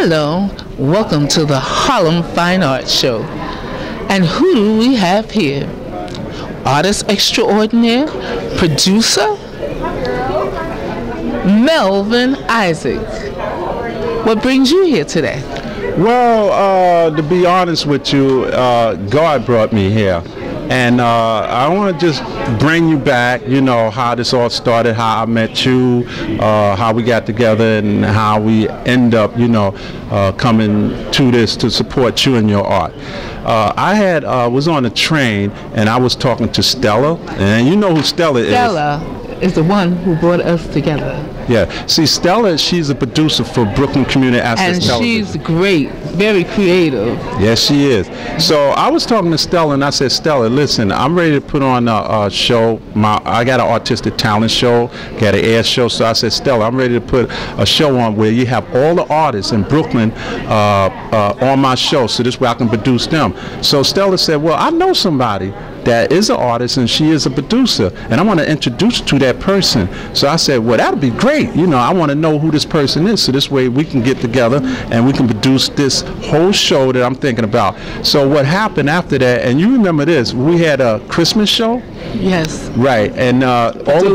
Hello, welcome to the Harlem Fine Arts Show. And who do we have here? Artist extraordinaire, producer, Melvin Isaac. What brings you here today? Well, to be honest with you, God brought me here. And I want to just bring you back, you know, how this all started, how I met you, how we got together, and how we end up, you know, coming to this to support you and your art. I was on a train, and I was talking to Stella, and you know who Stella is. Stella is the one who brought us together. Yeah. See, Stella, she's a producer for Brooklyn Community Access Television. And she's great, very creative. Yes, she is. So I was talking to Stella, and I said, Stella, listen, I'm ready to put on a show. I got an artistic talent show, got an air show. So I said, Stella, I'm ready to put a show on where you have all the artists in Brooklyn on my show, so this way I can produce them. So Stella said, well, I know somebody that is an artist and she is a producer, and I want to introduce you to that person. So I said, well, that'll be great. You know, I want to know who this person is, so this way we can get together and we can produce this whole show that I'm thinking about. So what happened after that, and you remember this, we had a Christmas show. Yes. Right, and all the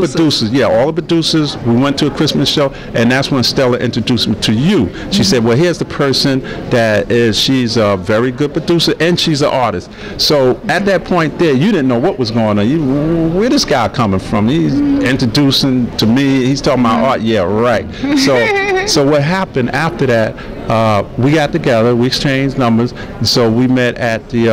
producers, we went to a Christmas show, and that's when Stella introduced me to you. She said, well, here's the person that is, she's a very good producer and she's an artist. So at that point there, you didn't know what was going on. Where this guy coming from? He's introducing to me, he's talking about art. Yeah, right. So what happened after that, we got together, we exchanged numbers, and so we met at the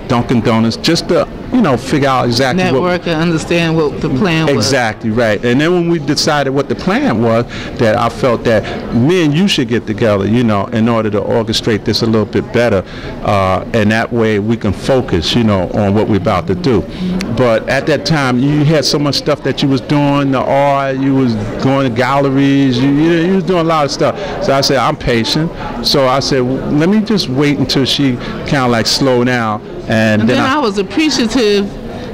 Dunkin' Donuts just to, you know, figure out exactly network and understand what the plan was. Exactly, right. And then when we decided what the plan was, that I felt that me and you should get together, you know, in order to orchestrate this a little bit better, and that way we can focus, you know, on what we're about to do. But at that time, you had so much stuff that you was doing, the art, you was going to galleries, you was doing a lot of stuff. So I said, I'm patient. So I said, well, let me just wait until she kind of like slow down. And then I was appreciative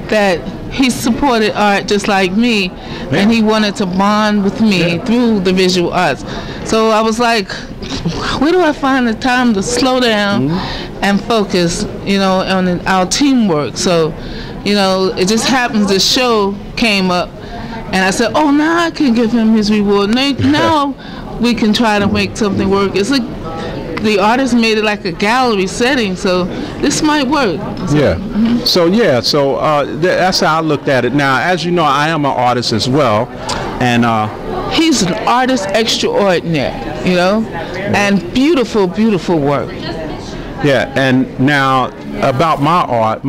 that he supported art just like me, and he wanted to bond with me through the visual arts. So I was like, where do I find the time to slow down and focus, you know, on our teamwork? So, you know, it just happens the show came up, and I said, oh, now I can give him his reward. Now we can try to make something work. It's like the artist made it like a gallery setting, so this might work. So, that's how I looked at it. Now, as you know, I am an artist as well, and he's an artist extraordinaire, you know, and beautiful, beautiful work. Yeah, and now about my art.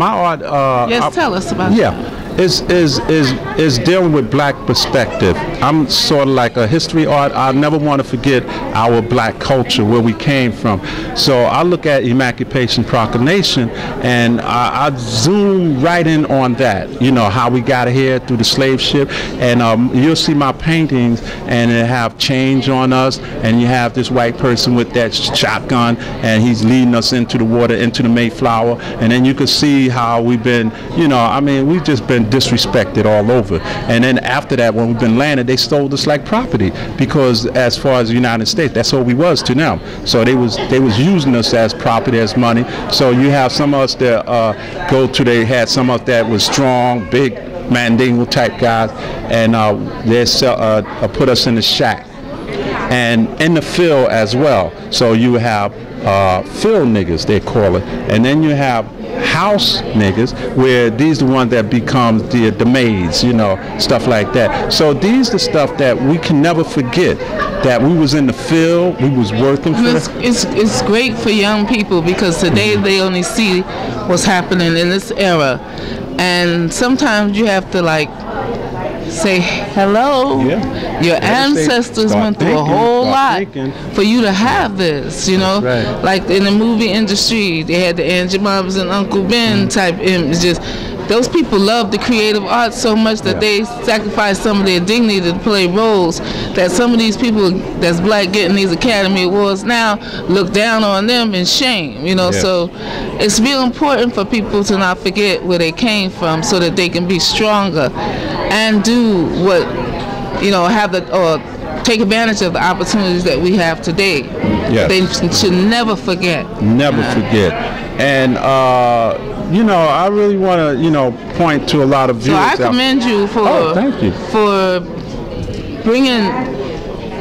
Yes, tell us about that. Is dealing with black perspective. I'm sort of like a history art. I never want to forget our black culture, where we came from. So I look at Emancipation Proclamation, and I zoom right in on that. You know, how we got here through the slave ship, and you'll see my paintings, and it have change on us, and you have this white person with that shotgun, and he's leading us into the water, into the Mayflower, and then you can see how we've been, you know, I mean, we've just been disrespected all over. And then after that, when we've been landed, they stole us like property, because as far as the United States, that's all we was to them. So they was using us as property, as money. So you have some of us that they had some of us that was strong, big Mandingo type guys, and they put us in the shack and in the field as well. So you have field niggas, they call it, and then you have house niggas, where these the ones that become the maids, you know, stuff like that. So these the stuff that we can never forget, that we was in the field, we was working for. It's great for young people, because today they only see what's happening in this era, and sometimes you have to like say hello. Your ancestors went through a whole lot for you to have this, you know. Like in the movie industry, they had the Aunt Moms and Uncle Ben type images. Those people love the creative arts so much that they sacrifice some of their dignity to play roles, that some of these people that's black getting these Academy Awards now look down on them in shame, you know. So it's real important for people to not forget where they came from, so that they can be stronger and do what, you know, have the take advantage of the opportunities that we have today. Yes. They should never forget. Never forget. And you know, I really want to, you know, point to a lot of viewers. So I commend you for thank you. For bringing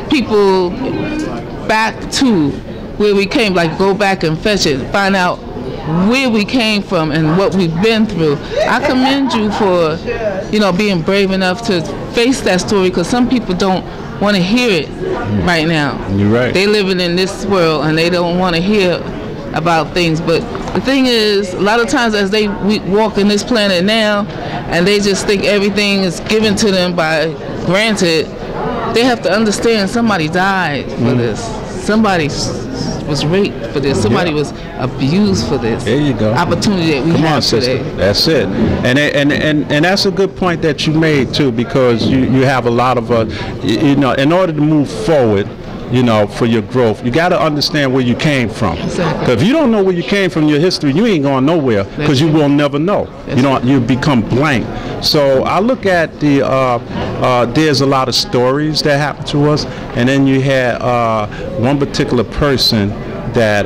people back to where we came, like go back and fetch it, find out where we came from and what we've been through. I commend you for, you know, being brave enough to face that story, because some people don't want to hear it right now. You're right. They living in this world and they don't want to hear about things. But the thing is, a lot of times as we walk in this planet now, and they just think everything is given to them by granted, they have to understand somebody died for this. Somebody was raped for this. Somebody was abused for this. There you go. Opportunity that we have today. That's it. And that's a good point that you made too, because you have a lot of you know, in order to move forward, you know, for your growth, you got to understand where you came from. Exactly. 'Cause if you don't know where you came from, your history, you ain't going nowhere, because you will never know. You know, you become blank. So I look at the there's a lot of stories that happen to us, and then you had one particular person that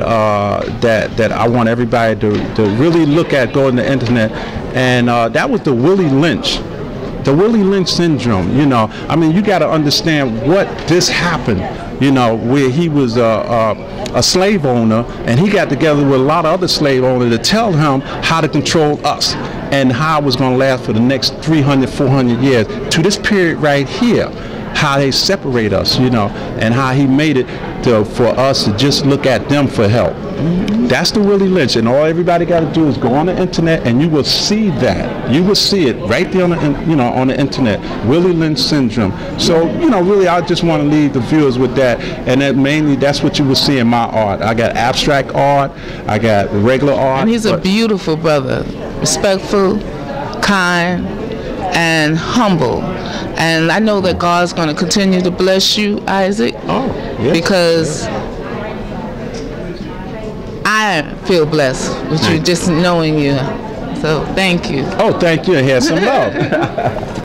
that I want everybody to really look at, go on the internet, and that was the Willie Lynch. The Willie Lynch syndrome. You know, I mean, you got to understand what this happened. You know, where he was a slave owner, and he got together with a lot of other slave owners to tell him how to control us and how it was going to last for the next 300, 400 years to this period right here. How they separate us, you know, and how he made it for us to just look at them for help. That's the Willie Lynch, and all everybody got to do is go on the internet, and you will see that. You will see it right there on the, you know, on the internet. Willie Lynch syndrome. So, you know, really, I just want to leave the viewers with that, and that mainly that's what you will see in my art. I got abstract art, I got regular art. And he's a beautiful brother, respectful, kind, and humble. And I know that God's going to continue to bless you, Isaac, yes, because I feel blessed with you, just knowing you. So thank you. Oh, thank you. Here's some love.